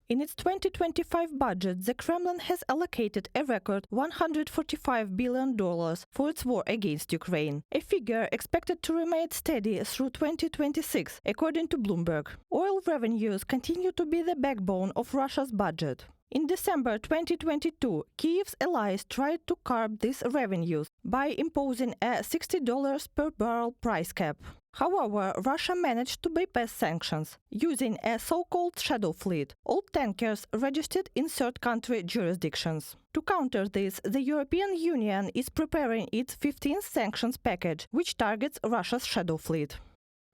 In its 2025 budget, the Kremlin has allocated a record $145 billion for its war against Ukraine, a figure expected to remain steady through 2026, according to Bloomberg. Oil revenues continue to be the backbone of Russia's budget. In December 2022, Kyiv's allies tried to curb these revenues by imposing a $60 per barrel price cap. However, Russia managed to bypass sanctions, using a so-called shadow fleet, old tankers registered in third-country jurisdictions. To counter this, the European Union is preparing its 15th sanctions package, which targets Russia's shadow fleet.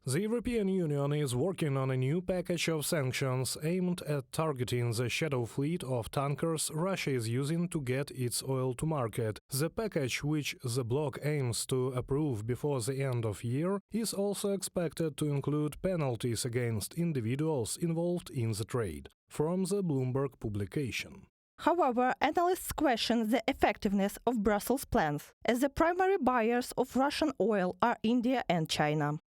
The European Union is working on a new package of sanctions aimed at targeting the shadow fleet of tankers Russia is using to get its oil to market. The package, which the bloc aims to approve before the end of year, is also expected to include penalties against individuals involved in the trade. From the Bloomberg publication. However, analysts question the effectiveness of Brussels' plans, as the primary buyers of Russian oil are India and China.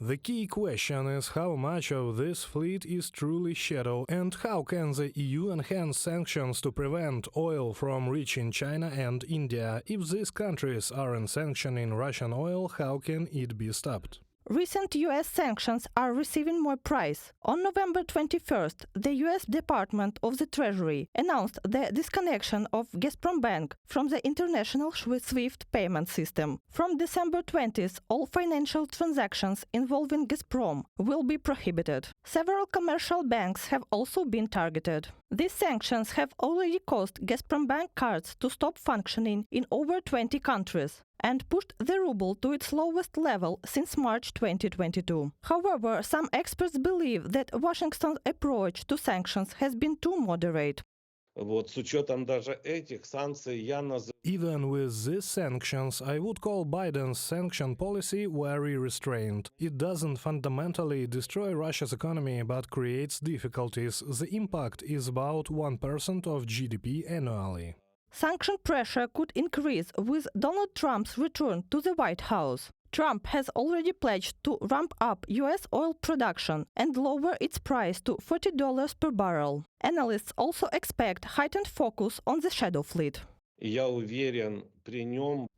The key question is how much of this fleet is truly shadow and how can the EU enhance sanctions to prevent oil from reaching China and India. If these countries aren't sanctioning Russian oil, how can it be stopped? Recent U.S. sanctions are receiving more price. On November 21st, the U.S. Department of the Treasury announced the disconnection of Gazprom Bank from the international SWIFT payment system. From December 20th, all financial transactions involving Gazprom will be prohibited. Several commercial banks have also been targeted. These sanctions have already caused Gazprom Bank cards to stop functioning in over 20 countries and pushed the ruble to its lowest level since March 2022. However, some experts believe that Washington's approach to sanctions has been too moderate. Even with these sanctions, I would call Biden's sanction policy very restrained. It doesn't fundamentally destroy Russia's economy but creates difficulties. The impact is about 1% of GDP annually. Sanction pressure could increase with Donald Trump's return to the White House. Trump has already pledged to ramp up U.S. oil production and lower its price to $40 per barrel. Analysts also expect heightened focus on the shadow fleet.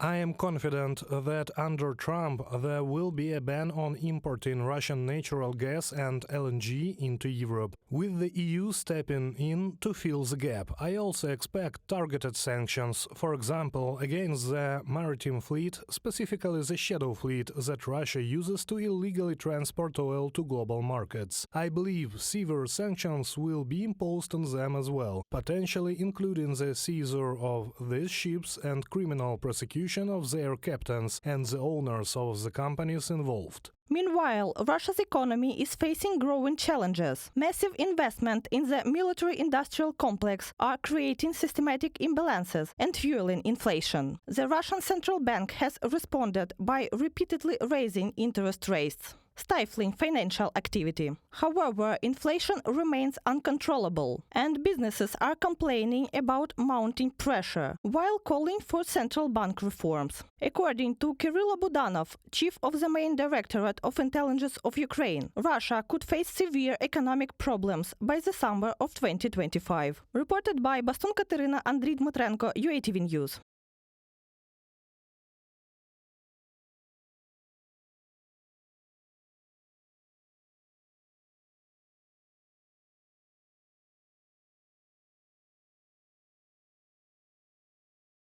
I am confident that under Trump there will be a ban on importing Russian natural gas and LNG into Europe, with the EU stepping in to fill the gap. I also expect targeted sanctions, for example, against the maritime fleet, specifically the shadow fleet that Russia uses to illegally transport oil to global markets. I believe severe sanctions will be imposed on them as well, potentially including the seizure of these ships and criminal prosecution of their captains and the owners of the companies involved. Meanwhile, Russia's economy is facing growing challenges. Massive investment in the military-industrial complex are creating systematic imbalances and fueling inflation. The Russian central bank has responded by repeatedly raising interest rates, stifling financial activity. However, inflation remains uncontrollable, and businesses are complaining about mounting pressure while calling for central bank reforms. According to Kirill Budanov, chief of the main directorate of intelligence of Ukraine, Russia could face severe economic problems by the summer of 2025. Reported by Bastun Katerina, Andriy Dmitrenko, UATV News.